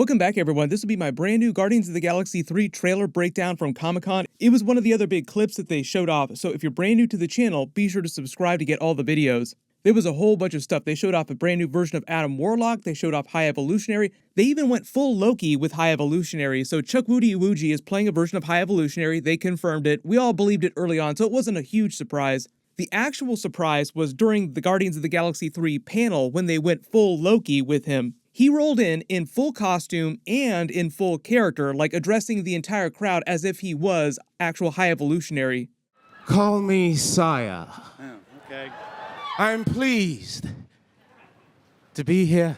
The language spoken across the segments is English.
Welcome back, everyone. This will be my brand new Guardians of the Galaxy 3 trailer breakdown from Comic-Con. It was one of the other big clips that they showed off, so if you're brand new to the channel, be sure to subscribe to get all the videos. There was a whole bunch of stuff. They showed off a brand new version of Adam Warlock, they showed off High Evolutionary, they even went full Loki with High Evolutionary, so Chuck Woody Iwuji is playing a version of High Evolutionary, they confirmed it, we all believed it early on, so it wasn't a huge surprise. The actual surprise was during the Guardians of the Galaxy 3 panel when they went full Loki with him. He rolled in full costume and in full character, like addressing the entire crowd as if he was actual High Evolutionary. Call me Sire. Oh, okay. I'm pleased to be here.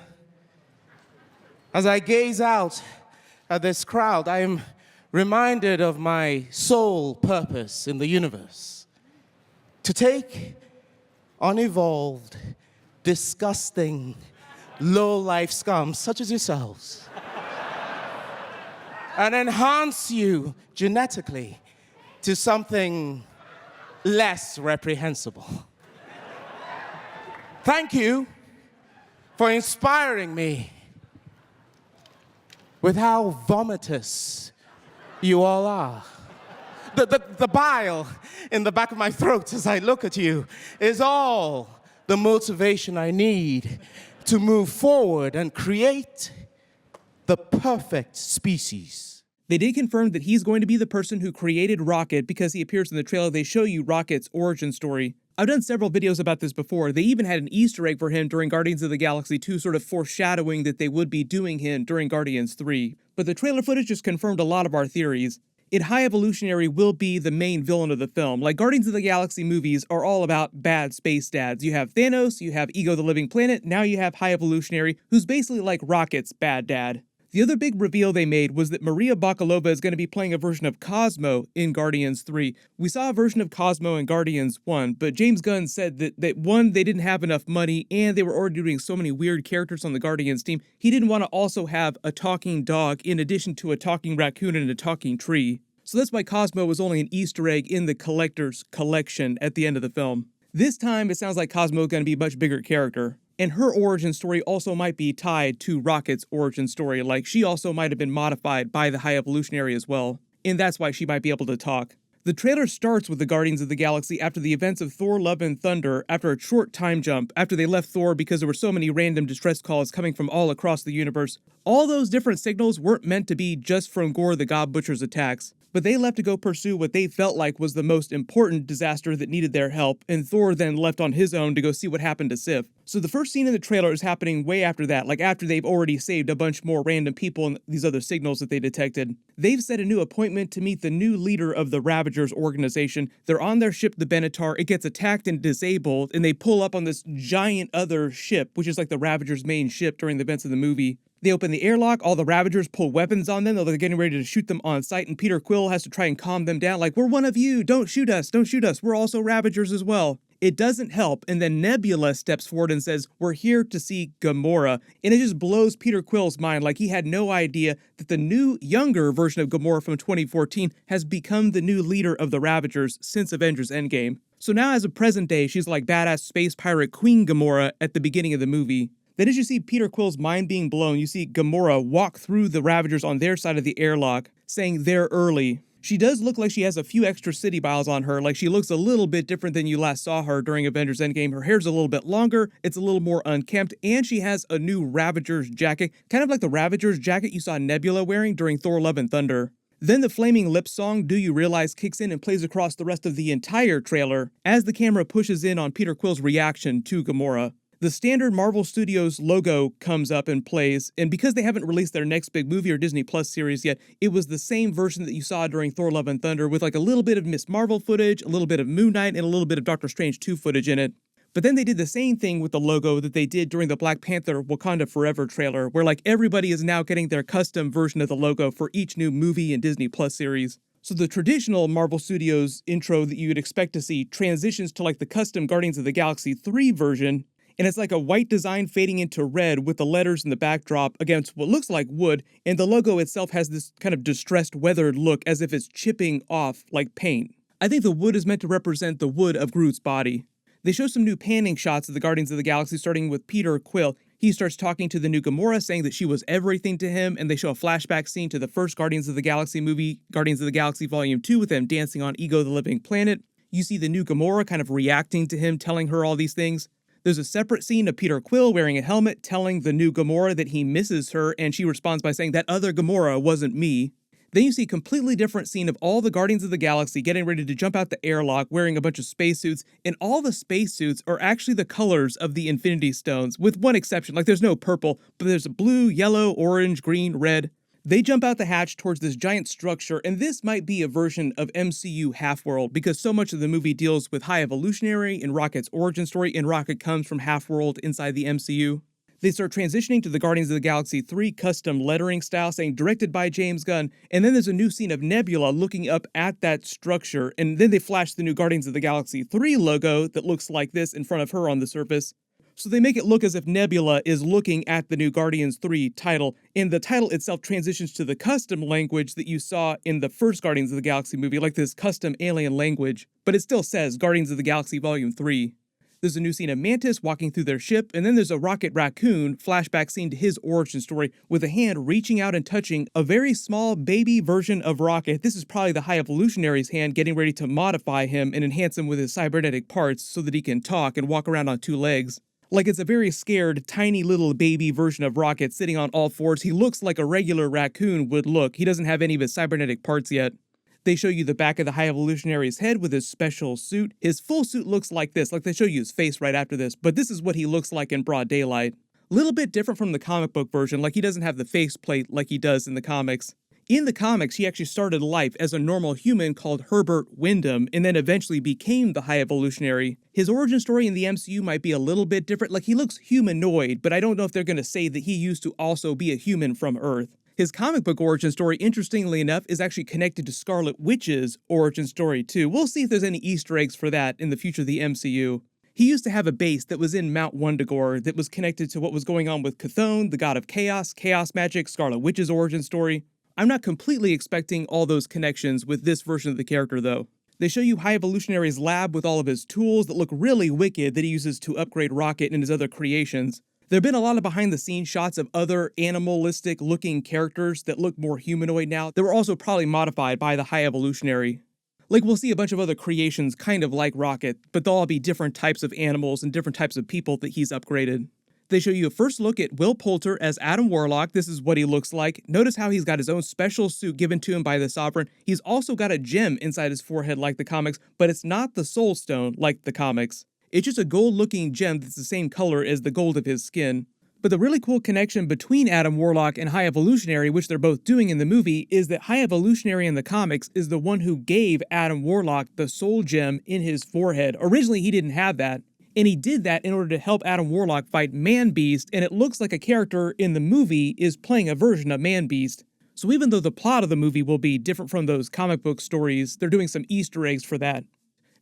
As I gaze out at this crowd, I am reminded of my sole purpose in the universe: to take unevolved, disgusting, low-life scum such as yourselves and enhance you genetically to something less reprehensible. Thank you for inspiring me with how vomitous you all are. The bile in the back of my throat as I look at you is all the motivation I need to move forward and create the perfect species. They did confirm that he's going to be the person who created Rocket because he appears in the trailer. They show you Rocket's origin story. I've done several videos about this before. They even had an Easter egg for him during Guardians of the Galaxy 2, sort of foreshadowing that they would be doing him during Guardians 3. But the trailer footage just confirmed a lot of our theories. High Evolutionary will be the main villain of the film. Like, Guardians of the Galaxy movies are all about bad space dads. You have Thanos, you have Ego the Living Planet, now you have High Evolutionary, who's basically like Rocket's bad dad. The other big reveal they made was that Maria Bakalova is going to be playing a version of Cosmo in Guardians 3. We saw a version of Cosmo in Guardians 1, but James Gunn said that one, they didn't have enough money, and they were already doing so many weird characters on the Guardians team, he didn't want to also have a talking dog in addition to a talking raccoon and a talking tree. So that's why Cosmo was only an Easter egg in the collector's collection at the end of the film. This time, it sounds like Cosmo is going to be a much bigger character. And her origin story also might be tied to Rocket's origin story, like she also might have been modified by the High Evolutionary as well. And that's why she might be able to talk. The trailer starts with the Guardians of the Galaxy after the events of Thor Love and Thunder, after a short time jump, after they left Thor because there were so many random distress calls coming from all across the universe. All those different signals weren't meant to be just from Gore the God Butcher's attacks, but they left to go pursue what they felt like was the most important disaster that needed their help, and Thor then left on his own to go see what happened to Sif. So the first scene in the trailer is happening way after that, like after they've already saved a bunch more random people and these other signals that they detected. They've set a new appointment to meet the new leader of the Ravagers organization. They're on their ship, the Benatar. It gets attacked and disabled, and they pull up on this giant other ship, which is like the Ravagers' main ship during the events of the movie. They open the airlock, all the Ravagers pull weapons on them, they're getting ready to shoot them on sight, and Peter Quill has to try and calm them down, like, we're one of you, don't shoot us, we're also Ravagers as well. It doesn't help, and then Nebula steps forward and says, we're here to see Gamora, and it just blows Peter Quill's mind, like he had no idea that the new, younger version of Gamora from 2014 has become the new leader of the Ravagers since Avengers Endgame. So now as of present day, she's like badass space pirate Queen Gamora at the beginning of the movie. Then as you see Peter Quill's mind being blown, you see Gamora walk through the Ravagers on their side of the airlock, saying they're early. She does look like she has a few extra city biles on her, like she looks a little bit different than you last saw her during Avengers Endgame. Her hair's a little bit longer, it's a little more unkempt, and she has a new Ravagers jacket, kind of like the Ravagers jacket you saw Nebula wearing during Thor Love and Thunder. Then the Flaming Lips song, Do You Realize, kicks in and plays across the rest of the entire trailer as the camera pushes in on Peter Quill's reaction to Gamora. The standard Marvel Studios logo comes up and plays, and because they haven't released their next big movie or Disney Plus series yet, it was the same version that you saw during Thor Love and Thunder with like a little bit of Miss Marvel footage, a little bit of Moon Knight, and a little bit of Doctor Strange 2 footage in it. But then they did the same thing with the logo that they did during the Black Panther Wakanda Forever trailer, where like everybody is now getting their custom version of the logo for each new movie and Disney Plus series. So the traditional Marvel Studios intro that you would expect to see transitions to like the custom Guardians of the Galaxy 3 version, and it's like a white design fading into red with the letters in the backdrop against what looks like wood, and the logo itself has this kind of distressed, weathered look as if it's chipping off like paint. I think the wood is meant to represent the wood of Groot's body. They show some new panning shots of the Guardians of the Galaxy starting with Peter Quill. He starts talking to the new Gamora, saying that she was everything to him, and they show a flashback scene to the first Guardians of the Galaxy movie, Guardians of the Galaxy Volume 2, with them dancing on Ego the Living Planet. You see the new Gamora kind of reacting to him, telling her all these things. There's a separate scene of Peter Quill wearing a helmet, telling the new Gamora that he misses her, and she responds by saying, "That other Gamora wasn't me." Then you see a completely different scene of all the Guardians of the Galaxy getting ready to jump out the airlock wearing a bunch of spacesuits, and all the spacesuits are actually the colors of the Infinity Stones, with one exception. Like, there's no purple, but there's blue, yellow, orange, green, red. They jump out the hatch towards this giant structure, and this might be a version of MCU Half-World, because so much of the movie deals with High Evolutionary and Rocket's origin story, and Rocket comes from Half-World inside the MCU. They start transitioning to the Guardians of the Galaxy 3 custom lettering style, saying directed by James Gunn, and then there's a new scene of Nebula looking up at that structure, and then they flash the new Guardians of the Galaxy 3 logo that looks like this in front of her on the surface. So they make it look as if Nebula is looking at the new Guardians 3 title, and the title itself transitions to the custom language that you saw in the first Guardians of the Galaxy movie, like this custom alien language, but it still says Guardians of the Galaxy Volume 3. There's a new scene of Mantis walking through their ship, and then there's a Rocket Raccoon flashback scene to his origin story with a hand reaching out and touching a very small baby version of Rocket. This is probably the High Evolutionary's hand getting ready to modify him and enhance him with his cybernetic parts so that he can talk and walk around on two legs. Like, it's a very scared, tiny little baby version of Rocket sitting on all fours. He looks like a regular raccoon would look. He doesn't have any of his cybernetic parts yet. They show you the back of the High Evolutionary's head with his special suit. His full suit looks like this, like they show you his face right after this, but this is what he looks like in broad daylight. Little bit different from the comic book version, like he doesn't have the faceplate like he does in the comics. In the comics, he actually started life as a normal human called Herbert Wyndham, and then eventually became the High Evolutionary. His origin story in the MCU might be a little bit different, like he looks humanoid, but I don't know if they're going to say that he used to also be a human from Earth. His comic book origin story, interestingly enough, is actually connected to Scarlet Witch's origin story too. We'll see if there's any Easter eggs for that in the future of the MCU. He used to have a base that was in Mount Wundagore that was connected to what was going on with Chthon, the god of chaos, chaos magic, Scarlet Witch's origin story. I'm not completely expecting all those connections with this version of the character though. They show you High Evolutionary's lab with all of his tools that look really wicked that he uses to upgrade Rocket and his other creations. There have been a lot of behind-the-scenes shots of other animalistic-looking characters that look more humanoid now that were also probably modified by the High Evolutionary. Like, we'll see a bunch of other creations kind of like Rocket, but they'll all be different types of animals and different types of people that he's upgraded. They show you a first look at Will Poulter as Adam Warlock. This is what he looks like. Notice how he's got his own special suit given to him by the Sovereign. He's also got a gem inside his forehead like the comics, but it's not the Soul Stone like the comics. It's just a gold-looking gem that's the same color as the gold of his skin. But the really cool connection between Adam Warlock and High Evolutionary, which they're both doing in the movie, is that High Evolutionary in the comics is the one who gave Adam Warlock the soul gem in his forehead. Originally, he didn't have that, and he did that in order to help Adam Warlock fight Man-Beast, and it looks like a character in the movie is playing a version of Man-Beast. So even though the plot of the movie will be different from those comic book stories, they're doing some Easter eggs for that.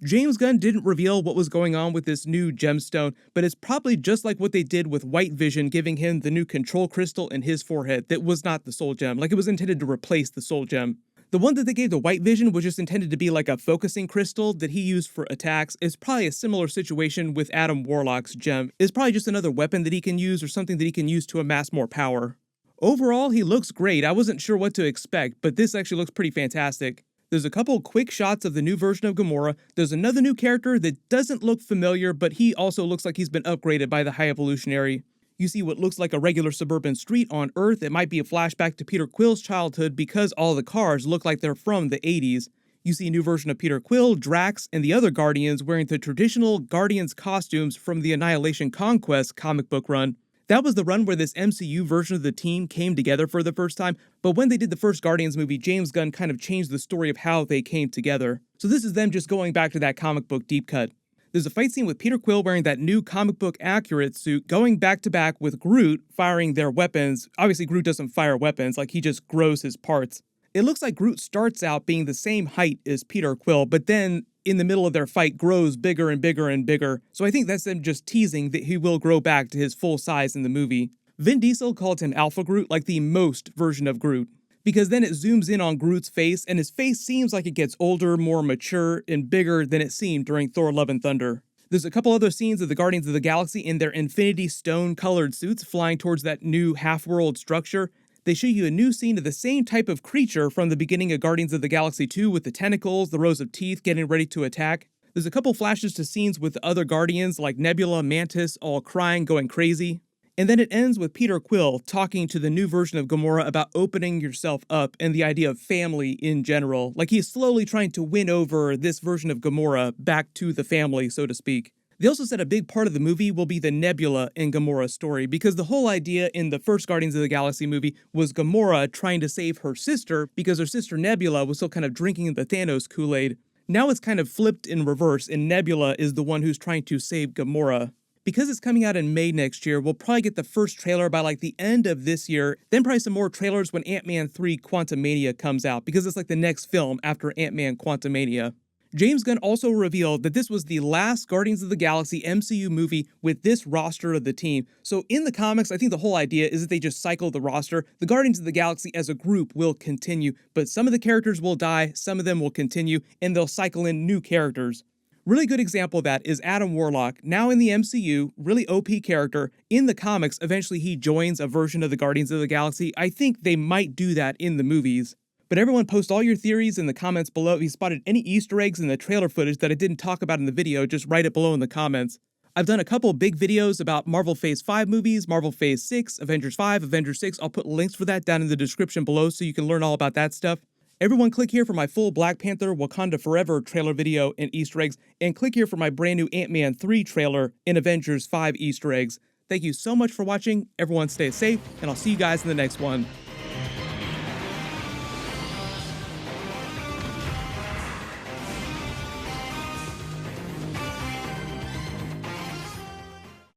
James Gunn didn't reveal what was going on with this new gemstone, but it's probably just like what they did with White Vision, giving him the new control crystal in his forehead that was not the soul gem, like it was intended to replace the soul gem. The one that they gave to White Vision was just intended to be like a focusing crystal that he used for attacks. It's probably a similar situation with Adam Warlock's gem. It's probably just another weapon that he can use or something that he can use to amass more power. Overall, he looks great. I wasn't sure what to expect, but this actually looks pretty fantastic. There's a couple quick shots of the new version of Gamora. There's another new character that doesn't look familiar, but he also looks like he's been upgraded by the High Evolutionary. You see what looks like a regular suburban street on Earth. It might be a flashback to Peter Quill's childhood because all the cars look like they're from the 80s. You see a new version of Peter Quill, Drax, and the other Guardians wearing the traditional Guardians costumes from the Annihilation Conquest comic book run. That was the run where this MCU version of the team came together for the first time, but when they did the first Guardians movie, James Gunn kind of changed the story of how they came together. So this is them just going back to that comic book deep cut. There's a fight scene with Peter Quill wearing that new comic book accurate suit, going back to back with Groot firing their weapons. Obviously, Groot doesn't fire weapons, like he just grows his parts. It looks like Groot starts out being the same height as Peter Quill, but then in the middle of their fight grows bigger and bigger and bigger. So I think that's them just teasing that he will grow back to his full size in the movie. Vin Diesel called him Alpha Groot, like the most version of Groot, because then it zooms in on Groot's face, and his face seems like it gets older, more mature, and bigger than it seemed during Thor Love and Thunder. There's a couple other scenes of the Guardians of the Galaxy in their Infinity Stone colored suits flying towards that new half-world structure. They show you a new scene of the same type of creature from the beginning of Guardians of the Galaxy 2 with the tentacles, the rows of teeth getting ready to attack. There's a couple flashes to scenes with other Guardians like Nebula, Mantis, all crying, going crazy. And then it ends with Peter Quill talking to the new version of Gamora about opening yourself up and the idea of family in general. Like he's slowly trying to win over this version of Gamora back to the family, so to speak. They also said a big part of the movie will be the Nebula and Gamora story, because the whole idea in the first Guardians of the Galaxy movie was Gamora trying to save her sister because her sister Nebula was still kind of drinking the Thanos Kool-Aid. Now it's kind of flipped in reverse, and Nebula is the one who's trying to save Gamora. Because it's coming out in May next year, we'll probably get the first trailer by like the end of this year, then probably some more trailers when Ant-Man 3 Quantumania comes out, because it's like the next film after Ant-Man Quantumania. James Gunn also revealed that this was the last Guardians of the Galaxy MCU movie with this roster of the team. So in the comics, I think the whole idea is that they just cycle the roster. The Guardians of the Galaxy as a group will continue, but some of the characters will die, some of them will continue, and they'll cycle in new characters. Really good example of that is Adam Warlock, now in the MCU, really OP character. In the comics, eventually he joins a version of the Guardians of the Galaxy. I think they might do that in the movies. But everyone post all your theories in the comments below. If you spotted any Easter eggs in the trailer footage that I didn't talk about in the video, just write it below in the comments. I've done a couple big videos about Marvel Phase 5 movies, Marvel Phase 6, Avengers 5, Avengers 6. I'll put links for that down in the description below so you can learn all about that stuff. Everyone click here for my full Black Panther Wakanda Forever trailer video and Easter eggs, and click here for my brand new Ant-Man 3 trailer and Avengers 5 Easter eggs. Thank you so much for watching. Everyone stay safe, and I'll see you guys in the next one.